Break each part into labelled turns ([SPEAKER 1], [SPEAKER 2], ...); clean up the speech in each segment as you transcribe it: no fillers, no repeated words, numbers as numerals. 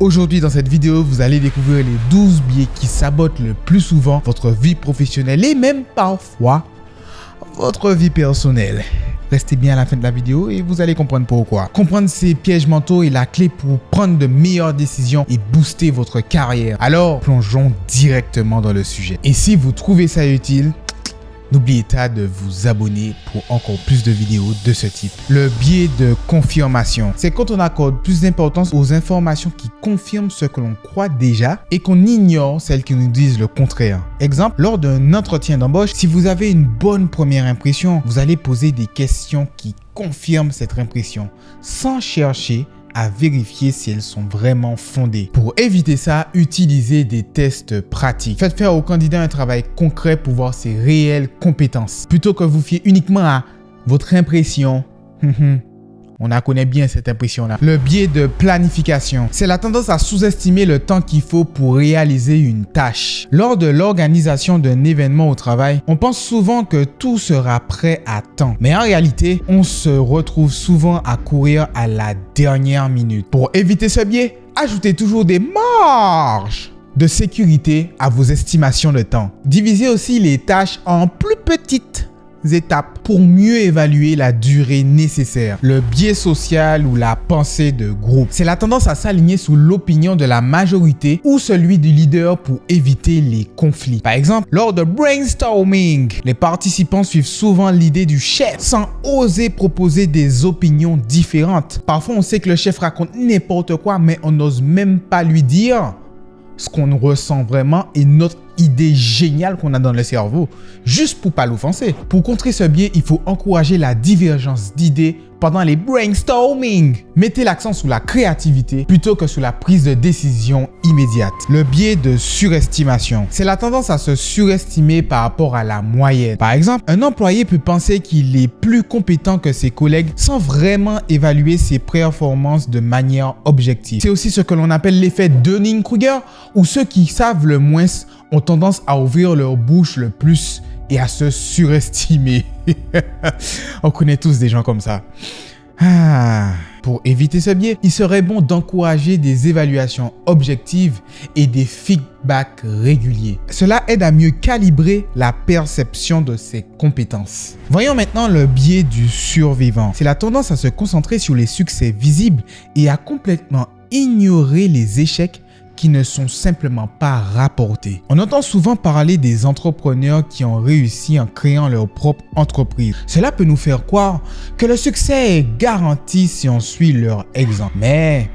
[SPEAKER 1] Aujourd'hui, dans cette vidéo, vous allez découvrir les 12 biais qui sabotent le plus souvent votre vie professionnelle et même parfois votre vie personnelle. Restez bien à la fin de la vidéo et vous allez comprendre pourquoi. Comprendre ces pièges mentaux est la clé pour prendre de meilleures décisions et booster votre carrière. Alors, plongeons directement dans le sujet. Et si vous trouvez ça utile, n'oubliez pas de vous abonner pour encore plus de vidéos de ce type. Le biais de confirmation, c'est quand on accorde plus d'importance aux informations qui confirment ce que l'on croit déjà et qu'on ignore celles qui nous disent le contraire. Exemple, lors d'un entretien d'embauche, si vous avez une bonne première impression, vous allez poser des questions qui confirment cette impression sans chercher à vérifier si elles sont vraiment fondées. Pour éviter ça, utilisez des tests pratiques. Faites faire au candidat un travail concret pour voir ses réelles compétences. Plutôt que vous fier uniquement à votre impression. On la connaît bien cette impression-là. Le biais de planification, c'est la tendance à sous-estimer le temps qu'il faut pour réaliser une tâche. Lors de l'organisation d'un événement au travail, on pense souvent que tout sera prêt à temps. Mais en réalité, on se retrouve souvent à courir à la dernière minute. Pour éviter ce biais, ajoutez toujours des marges de sécurité à vos estimations de temps. Divisez aussi les tâches en plus petites étapes pour mieux évaluer la durée nécessaire. Le biais social ou la pensée de groupe, c'est la tendance à s'aligner sous l'opinion de la majorité ou celui du leader pour éviter les conflits. Par exemple, lors de brainstorming, les participants suivent souvent l'idée du chef sans oser proposer des opinions différentes. Parfois, on sait que le chef raconte n'importe quoi, mais on n'ose même pas lui dire ce qu'on ressent vraiment et notre idée géniale qu'on a dans le cerveau, juste pour pas l'offenser. Pour contrer ce biais, il faut encourager la divergence d'idées pendant les brainstorming. Mettez l'accent sur la créativité plutôt que sur la prise de décision immédiate. Le biais de surestimation, c'est la tendance à se surestimer par rapport à la moyenne. Par exemple, un employé peut penser qu'il est plus compétent que ses collègues sans vraiment évaluer ses performances de manière objective. C'est aussi ce que l'on appelle l'effet Dunning-Kruger, où ceux qui savent le moins ont tendance à ouvrir leur bouche le plus et à se surestimer. On connaît tous des gens comme ça. Pour éviter ce biais, il serait bon d'encourager des évaluations objectives et des feedbacks réguliers. Cela aide à mieux calibrer la perception de ses compétences. Voyons maintenant le biais du survivant. C'est la tendance à se concentrer sur les succès visibles et à complètement ignorer les échecs qui ne sont simplement pas rapportés. On entend souvent parler des entrepreneurs qui ont réussi en créant leur propre entreprise. Cela peut nous faire croire que le succès est garanti si on suit leur exemple. Mais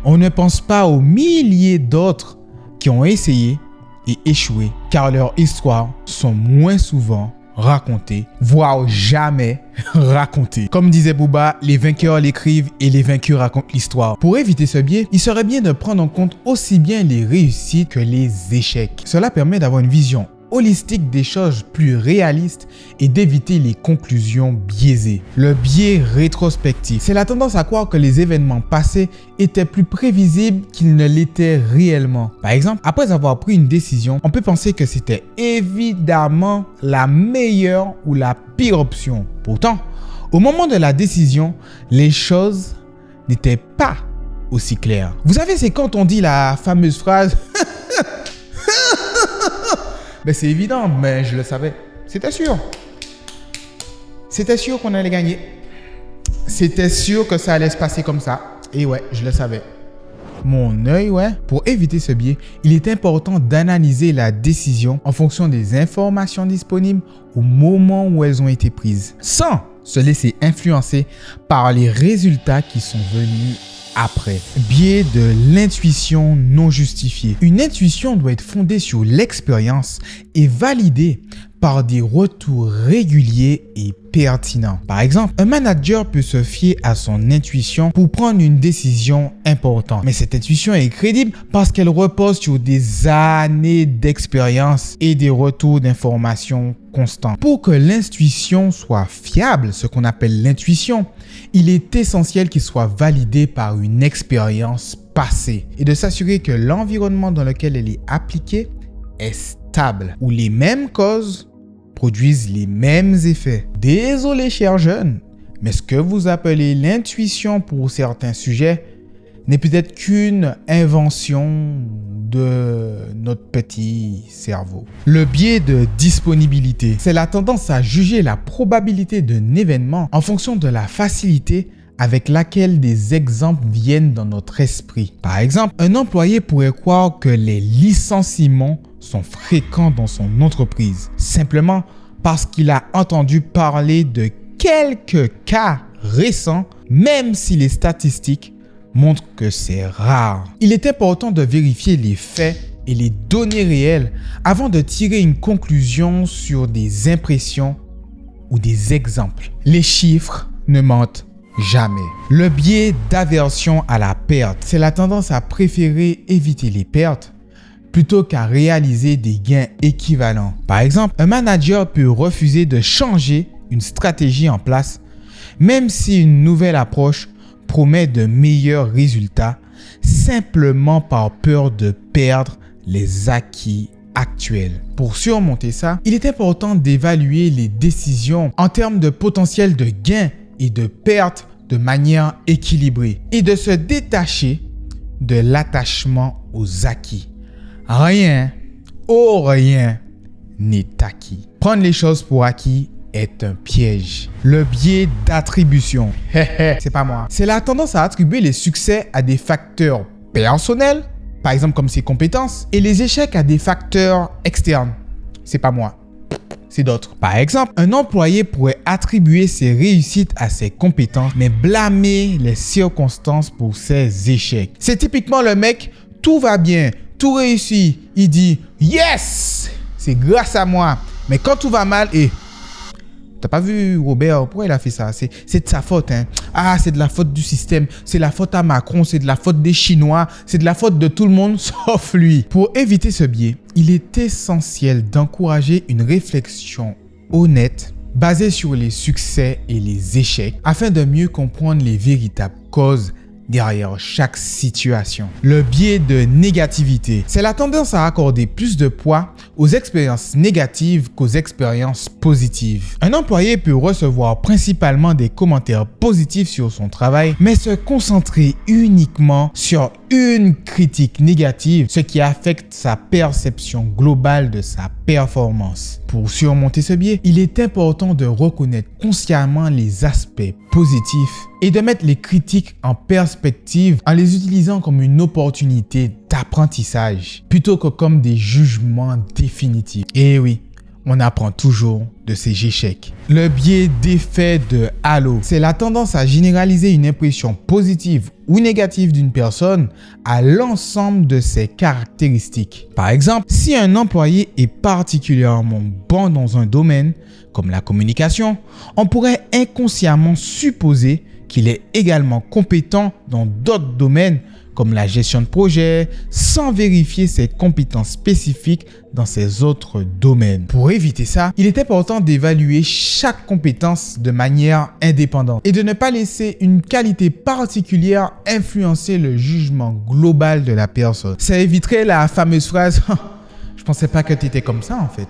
[SPEAKER 1] on ne pense pas aux milliers d'autres qui ont essayé et échoué, car leurs histoires sont moins souvent racontées, voire jamais racontées. Comme disait Booba, les vainqueurs l'écrivent et les vaincus racontent l'histoire. Pour éviter ce biais, il serait bien de prendre en compte aussi bien les réussites que les échecs. Cela permet d'avoir une vision holistique des choses plus réalistes et d'éviter les conclusions biaisées. Le biais rétrospectif, c'est la tendance à croire que les événements passés étaient plus prévisibles qu'ils ne l'étaient réellement. Par exemple, après avoir pris une décision, on peut penser que c'était évidemment la meilleure ou la pire option. Pourtant, au moment de la décision, les choses n'étaient pas aussi claires. Vous savez, c'est quand on dit la fameuse phrase ben c'est évident, mais je le savais. C'était sûr. C'était sûr qu'on allait gagner. C'était sûr que ça allait se passer comme ça. Et ouais, je le savais. Mon œil, ouais. Pour éviter ce biais, il est important d'analyser la décision en fonction des informations disponibles au moment où elles ont été prises, sans se laisser influencer par les résultats qui sont venus après. Biais de l'intuition non justifiée. Une intuition doit être fondée sur l'expérience et validée par des retours réguliers et pertinents. Par exemple, un manager peut se fier à son intuition pour prendre une décision importante. Mais cette intuition est crédible parce qu'elle repose sur des années d'expérience et des retours d'informations constants. Pour que l'intuition soit fiable, ce qu'on appelle l'intuition, il est essentiel qu'il soit validé par une expérience passée et de s'assurer que l'environnement dans lequel elle est appliquée est stable, où les mêmes causes produisent les mêmes effets. Désolé chers jeunes, mais ce que vous appelez l'intuition pour certains sujets n'est peut-être qu'une invention de notre petit cerveau. Le biais de disponibilité, c'est la tendance à juger la probabilité d'un événement en fonction de la facilité avec laquelle des exemples viennent dans notre esprit. Par exemple, un employé pourrait croire que les licenciements sont fréquents dans son entreprise, simplement parce qu'il a entendu parler de quelques cas récents, même si les statistiques montrent que c'est rare. Il est important de vérifier les faits et les données réelles avant de tirer une conclusion sur des impressions ou des exemples. Les chiffres ne mentent jamais. Le biais d'aversion à la perte, c'est la tendance à préférer éviter les pertes plutôt qu'à réaliser des gains équivalents. Par exemple, un manager peut refuser de changer une stratégie en place, même si une nouvelle approche promet de meilleurs résultats, simplement par peur de perdre les acquis actuels. Pour surmonter ça, il est important d'évaluer les décisions en termes de potentiel de gains et de pertes de manière équilibrée et de se détacher de l'attachement aux acquis. Rien n'est acquis. Prendre les choses pour acquis est un piège. Le biais d'attribution. C'est pas moi. C'est la tendance à attribuer les succès à des facteurs personnels, par exemple comme ses compétences, et les échecs à des facteurs externes. C'est pas moi. C'est d'autres. Par exemple, un employé pourrait attribuer ses réussites à ses compétences, mais blâmer les circonstances pour ses échecs. C'est typiquement le mec, tout va bien, tout réussit. Il dit « Yes! C'est grâce à moi. » Mais quand tout va mal, t'as pas vu Robert, pourquoi il a fait ça? C'est de sa faute, hein. Ah, c'est de la faute du système, c'est la faute à Macron, c'est de la faute des Chinois, c'est de la faute de tout le monde sauf lui. Pour éviter ce biais, il est essentiel d'encourager une réflexion honnête basée sur les succès et les échecs afin de mieux comprendre les véritables causes derrière chaque situation. Le biais de négativité, c'est la tendance à accorder plus de poids aux expériences négatives qu'aux expériences positives. Un employé peut recevoir principalement des commentaires positifs sur son travail, mais se concentrer uniquement sur une critique négative, ce qui affecte sa perception globale de sa performance. Pour surmonter ce biais, il est important de reconnaître consciemment les aspects positifs et de mettre les critiques en perspective en les utilisant comme une opportunité d'apprentissage plutôt que comme des jugements définitifs. Et oui, on apprend toujours de ses échecs. Le biais d'effet de halo, c'est la tendance à généraliser une impression positive ou négative d'une personne à l'ensemble de ses caractéristiques. Par exemple, si un employé est particulièrement bon dans un domaine, comme la communication, on pourrait inconsciemment supposer qu'il est également compétent dans d'autres domaines comme la gestion de projet, sans vérifier ses compétences spécifiques dans ces autres domaines. Pour éviter ça, il est important d'évaluer chaque compétence de manière indépendante et de ne pas laisser une qualité particulière influencer le jugement global de la personne. Ça éviterait la fameuse phrase « Je pensais pas que tu étais comme ça en fait.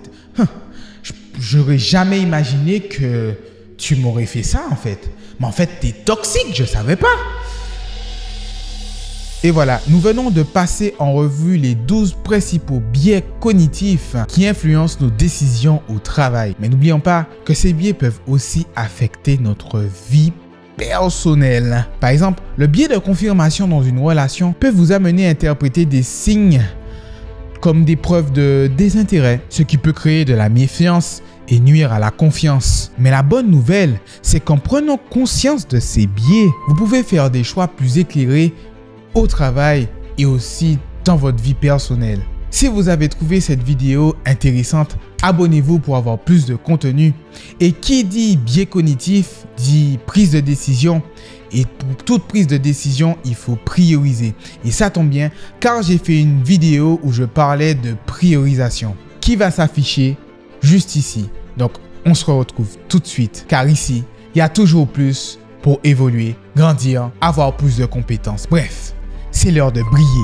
[SPEAKER 1] Je n'aurais jamais imaginé que tu m'aurais fait ça en fait. Mais en fait, tu es toxique, je savais pas. » Et voilà, nous venons de passer en revue les 12 principaux biais cognitifs qui influencent nos décisions au travail. Mais n'oublions pas que ces biais peuvent aussi affecter notre vie personnelle. Par exemple, le biais de confirmation dans une relation peut vous amener à interpréter des signes comme des preuves de désintérêt, ce qui peut créer de la méfiance et nuire à la confiance. Mais la bonne nouvelle, c'est qu'en prenant conscience de ces biais, vous pouvez faire des choix plus éclairés au travail et aussi dans votre vie personnelle. Si vous avez trouvé cette vidéo intéressante, abonnez-vous pour avoir plus de contenu. Et qui dit biais cognitif dit prise de décision. Et pour toute prise de décision, il faut prioriser. Et ça tombe bien car j'ai fait une vidéo où je parlais de priorisation qui va s'afficher juste ici. Donc, on se retrouve tout de suite car ici, il y a toujours plus pour évoluer, grandir, avoir plus de compétences. Bref, c'est l'heure de briller.